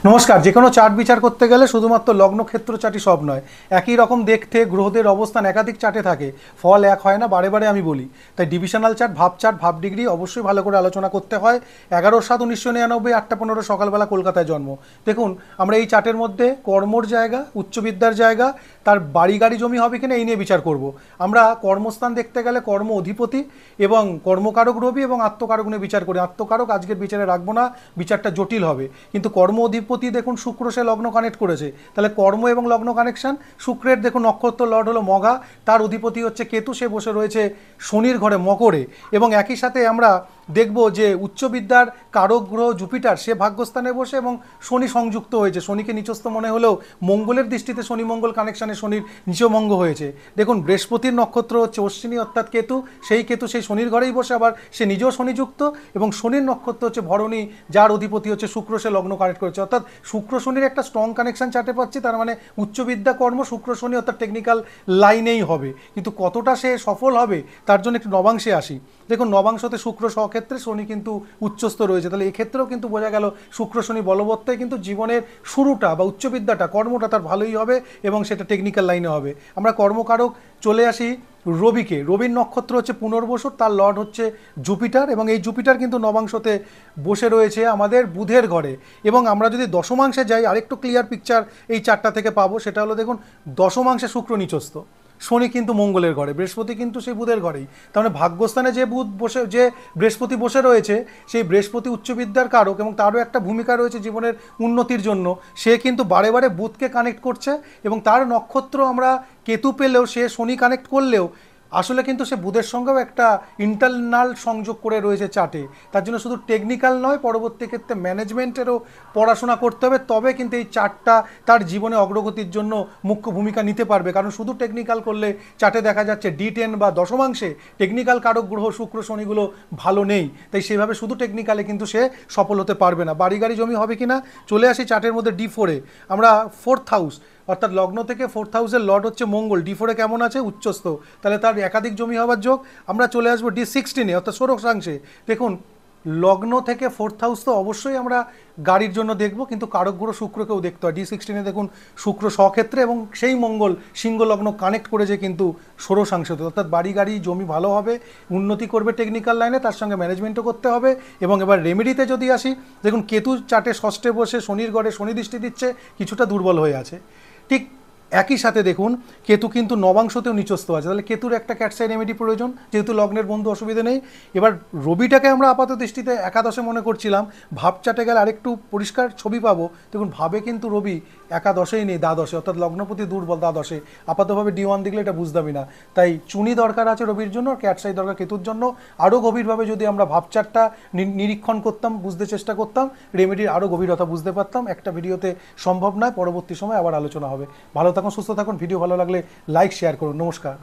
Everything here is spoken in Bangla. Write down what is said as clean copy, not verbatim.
নমস্কার। যে কোনো চার্ট বিচার করতে গেলে শুধুমাত্র লগ্ন ক্ষেত্র চার্টই সব নয়। একই রকম দেখতে গ্রহদের অবস্থান একাধিক চার্টে থাকে, ফল এক হয় না, বারে বারে আমি বলি। তাই ডিভিশনাল চার্ট, ভাব ডিগ্রি অবশ্যই ভালো করে আলোচনা করতে হয়। 11/7/1999, 8টা 15 সকালবেলা কলকাতায় জন্ম। দেখুন, আমরা এই চার্টের মধ্যে কর্মর জায়গা, উচ্চবিদ্যার জায়গা, তার বাড়ি গাড়ি জমি হবে কিনা এই নিয়ে বিচার করব। আমরা কর্মস্থান দেখতে গেলে কর্ম অধিপতি এবং কর্মকারক রবি এবং আত্মকারক নিয়ে বিচার করি। আত্মকারক আজকের বিচারে রাখবো না, বিচারটা জটিল হবে। কিন্তু কর্ম অধিপতি দেখুন শুক্র, সে লগ্ন কানেক্ট করেছে, তাহলে কর্ম এবং লগ্ন কানেকশন। শুক্রের দেখুন নক্ষত্র লর্ড হলো মঘা, তার অধিপতি হচ্ছে কেতু, সে বসে রয়েছে শনির ঘরে মকরে। এবং একই সাথে আমরা দেখব যে উচ্চবিদ্যার কারক গ্রহ জুপিটার, সে ভাগ্যস্থানে বসে এবং শনি সংযুক্ত হয়েছে। শনিকে নিচস্থ মনে হলেও মঙ্গলের দৃষ্টিতে শনি মঙ্গল কানেকশানে শনির নিচমঙ্গ হয়েছে। দেখুন, বৃহস্পতির নক্ষত্র হচ্ছে অশ্বিনী অর্থাৎ কেতু, সেই কেতু সেই শনির ঘরেই বসে, আবার সে নিজেও শনিযুক্ত। এবং শনির নক্ষত্র হচ্ছে ভরণী, যার অধিপতি হচ্ছে শুক্র, সে লগ্ন কানেক্ট করেছে। অর্থাৎ শুক্র শনির একটা স্ট্রং কানেকশন চার্টে পাচ্ছি। তার মানে উচ্চবিদ্যা কর্ম শুক্র শনি অর্থাৎ টেকনিক্যাল লাইনেই হবে। কিন্তু কতটা সে সফল হবে তার জন্য একটু নবাংশে আসি। দেখুন, নবাংশতে শুক্র স্বক্ষেত্রে, শনি কিন্তু উচ্চস্থ রয়েছে। তাহলে এক্ষেত্রেও কিন্তু বোঝা গেল শুক্র শনি বলবত্তায় কিন্তু জীবনের শুরুটা বা উচ্চবিদ্যাটা কর্মটা তার ভালোই হবে এবং সেটা টেকনিক্যাল লাইনে হবে। আমরা কর্মকারক চলে আসি রবিকে। রবির নক্ষত্র হচ্ছে পুনর্বসু, তার লর্ড হচ্ছে জুপিটার এবং এই জুপিটার কিন্তু নবাংশতে বসে রয়েছে আমাদের বুধের ঘরে। এবং আমরা যদি দশমাংশে যাই, আরেকটু ক্লিয়ার পিকচার এই চারটা থেকে পাবো। সেটা হলো দেখুন, দশমাংশে শুক্র নিচস্থ, শনি কিন্তু মঙ্গলের ঘরে, বৃহস্পতি কিন্তু সেই বুধের ঘরেই। তার মানে ভাগ্যস্থানে যে বুধ বসে, যে বৃহস্পতি বসে রয়েছে, সেই বৃহস্পতি উচ্চবিদ্যার কারক এবং তারও একটা ভূমিকা রয়েছে জীবনের উন্নতির জন্য। সে কিন্তু বারে বারে বুধকে কানেক্ট করছে এবং তার নক্ষত্র আমরা কেতু পেলেও, সে শনি কানেক্ট করলেও আসলে কিন্তু সে বুধের সঙ্গেও একটা ইন্টারনাল সংযোগ করে রয়েছে চার্টে। তার জন্য শুধু টেকনিক্যাল নয়, পরবর্তী ক্ষেত্রে ম্যানেজমেন্টেরও পড়াশোনা করতে হবে, তবে কিন্তু এই চার্টটা তার জীবনে অগ্রগতির জন্য মুখ্য ভূমিকা নিতে পারবে। কারণ শুধু টেকনিক্যাল করলে চার্টে দেখা যাচ্ছে D10 বা দশমাংশে টেকনিক্যাল কারক গ্রহ শুক্র শনিগুলো ভালো নেই, তাই সেভাবে শুধু টেকনিক্যালে কিন্তু সে সফল হতে পারবে না। বাড়ি গাড়ি জমি হবে কিনা চলে আসি চার্টের মধ্যে D4-এ। আমরা ফোর্থ হাউস অর্থাৎ লগ্ন থেকে ফোর্থ হাউসের লর্ড হচ্ছে মঙ্গল, D4-এ কেমন আছে? উচ্চস্থ, তাহলে তার একাধিক জমি হওয়ার যোগ। আমরা চলে আসবো D16-এ অর্থাৎ ষোড়শাংশে। দেখুন, লগ্ন থেকে ফোর্থ হাউস তো অবশ্যই আমরা গাড়ির জন্য দেখব, কিন্তু কারক গ্রহ শুক্রকেও দেখতে হয়। D16-এ দেখুন শুক্র স্বক্ষেত্রে এবং সেই মঙ্গল সিংহ লগ্ন কানেক্ট করেছে কিন্তু ষোড়শাংশতে। অর্থাৎ বাড়ি গাড়ি জমি ভালো হবে, উন্নতি করবে টেকনিক্যাল লাইনে, তার সঙ্গে ম্যানেজমেন্টও করতে হবে। এবং এবার রেমেডিতে যদি আসি, দেখুন কেতু চার্টে ষষ্ঠে বসে শনির ঘরে শনি দৃষ্টি দিচ্ছে, কিছুটা দুর্বল হয়ে আছে। ঠিক একই সাথে দেখুন কেতু কিন্তু নবাংশতেও নিচস্থ আছে, তাহলে কেতুর একটা ক্যাটসাই রেমেডি প্রয়োজন, যেহেতু লগ্নের বন্ধু অসুবিধে নেই। এবার রবিটাকে আমরা আপাত দৃষ্টিতে একাদশে মনে করছিলাম, ভাব চাটে গেলে আরেকটু পরিষ্কার ছবি পাবো। দেখুন, ভাবে কিন্তু রবি একাদশেই নেই, দ্বাদশে, অর্থাৎ লগ্নপতি দুর্বল দ্বাদশে। আপাতভাবে D1 দেখলে এটা বুঝতামই না। তাই চুনি দরকার আছে রবির জন্য, আর ক্যাটসাই দরকার কেতুর জন্য। আরও গভীরভাবে যদি আমরা ভাবচারটা নিরীক্ষণ করতাম, বুঝতে চেষ্টা করতাম, রেমেডির আরও গভীরতা বুঝতে পারতাম। একটা ভিডিওতে সম্ভব নয়, পরবর্তী সময় আবার আলোচনা হবে। ভালো থাকুন, সুস্থ থাকুন। ভিডিও ভালো লাগলে লাইক শেয়ার করুন। নমস্কার।